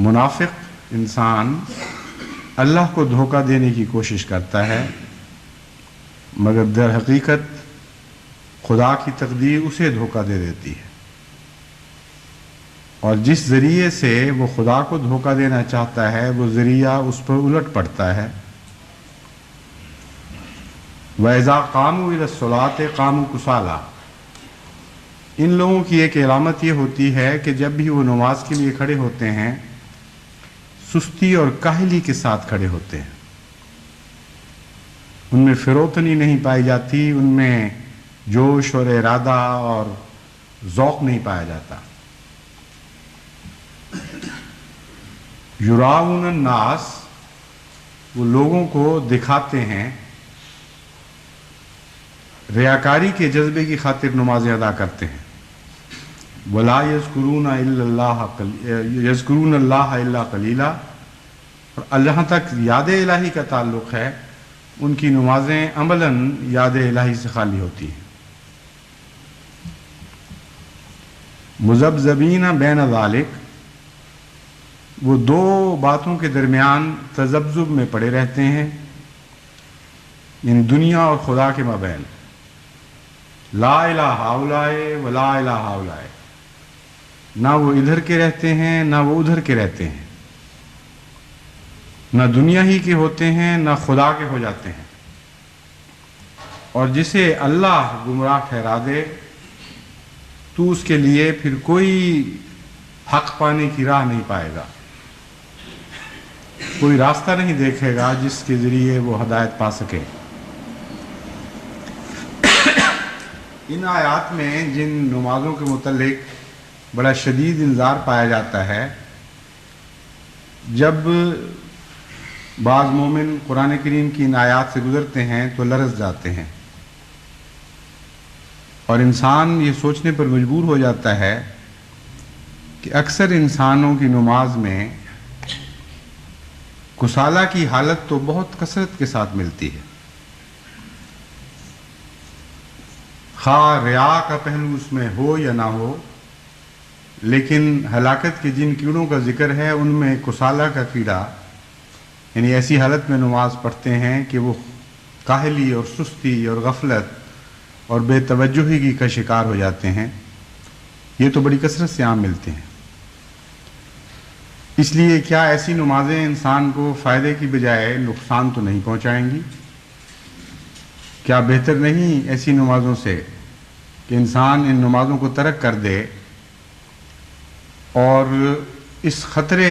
मुनाफिक इंसान अल्लाह को धोखा देने की कोशिश करता है, मगर दर हकीकत खुदा की तकदीर उसे धोखा दे देती है, और जिस ज़रिए से वो खुदा को धोखा देना चाहता है वो ज़रिया उस पर उलट पड़ता है। वैज़ा कामू इलस्सलात कामू कुसाला, इन लोगों की एक अलामत ये होती है कि जब भी वो नमाज के लिए खड़े होते हैं सुस्ती और काहली के साथ खड़े होते हैं। उनमें फिरोतनी नहीं पाई जाती, उनमें जोश और इरादा और ज़ौक़ नहीं पाया जाता। युराउन नास, वो लोगों को दिखाते हैं, रियाकारी के जज्बे की खातिर नमाज़ें अदा करते हैं। वला यज़कुरून अल्लाह इल्ला कलीला, और जहाँ तक याद इलाही का ताल्लुक़ है उनकी नमाज़ें अमलन याद इलाही से खाली होती हैं। मुज़ब्ज़बीन बैन ज़ालिक, वो दो बातों के दरमियान तज़ब्ज़ुब में पड़े रहते हैं, यानी दुनिया और खुदा के माबैन। ला इलाहा हाउलाए व ला इलाहा हाउलाए, ना वो इधर के रहते हैं ना वो उधर के रहते हैं, ना दुनिया ही के होते हैं ना खुदा के हो जाते हैं। और जिसे अल्लाह गुमराह ठहरा दे तो उसके लिए फिर कोई हक पाने की राह नहीं पाएगा, कोई रास्ता नहीं देखेगा जिसके ज़रिए वो हदायत पा सके। इन आयात में जिन नमाज़ों के मुतल्लिक बड़ा शदीद इंज़ार पाया जाता है, जब बाज़ मोमिन कुरान करीम की इन आयात से गुज़रते हैं तो लरज़ जाते हैं, और इंसान ये सोचने पर मजबूर हो जाता है कि अक्सर इंसानों की नमाज में कुसाला की हालत तो बहुत कसरत के साथ मिलती है। खा रिया का पहलू उसमें हो या ना हो, लेकिन हलाकत के जिन कीड़ों का जिक्र है उनमें कुसाला का कीड़ा, यानी ऐसी हालत में नमाज पढ़ते हैं कि वो काहली और सुस्ती और गफलत और बेतवज्जुही की का शिकार हो जाते हैं। ये तो बड़ी कसरत से आम मिलते हैं। इसलिए क्या ऐसी नमाजें इंसान को फ़ायदे की बजाय नुकसान तो नहीं पहुंचाएंगी? क्या बेहतर नहीं ऐसी नमाज़ों से कि इंसान इन नमाज़ों को तर्क कर दे और इस ख़तरे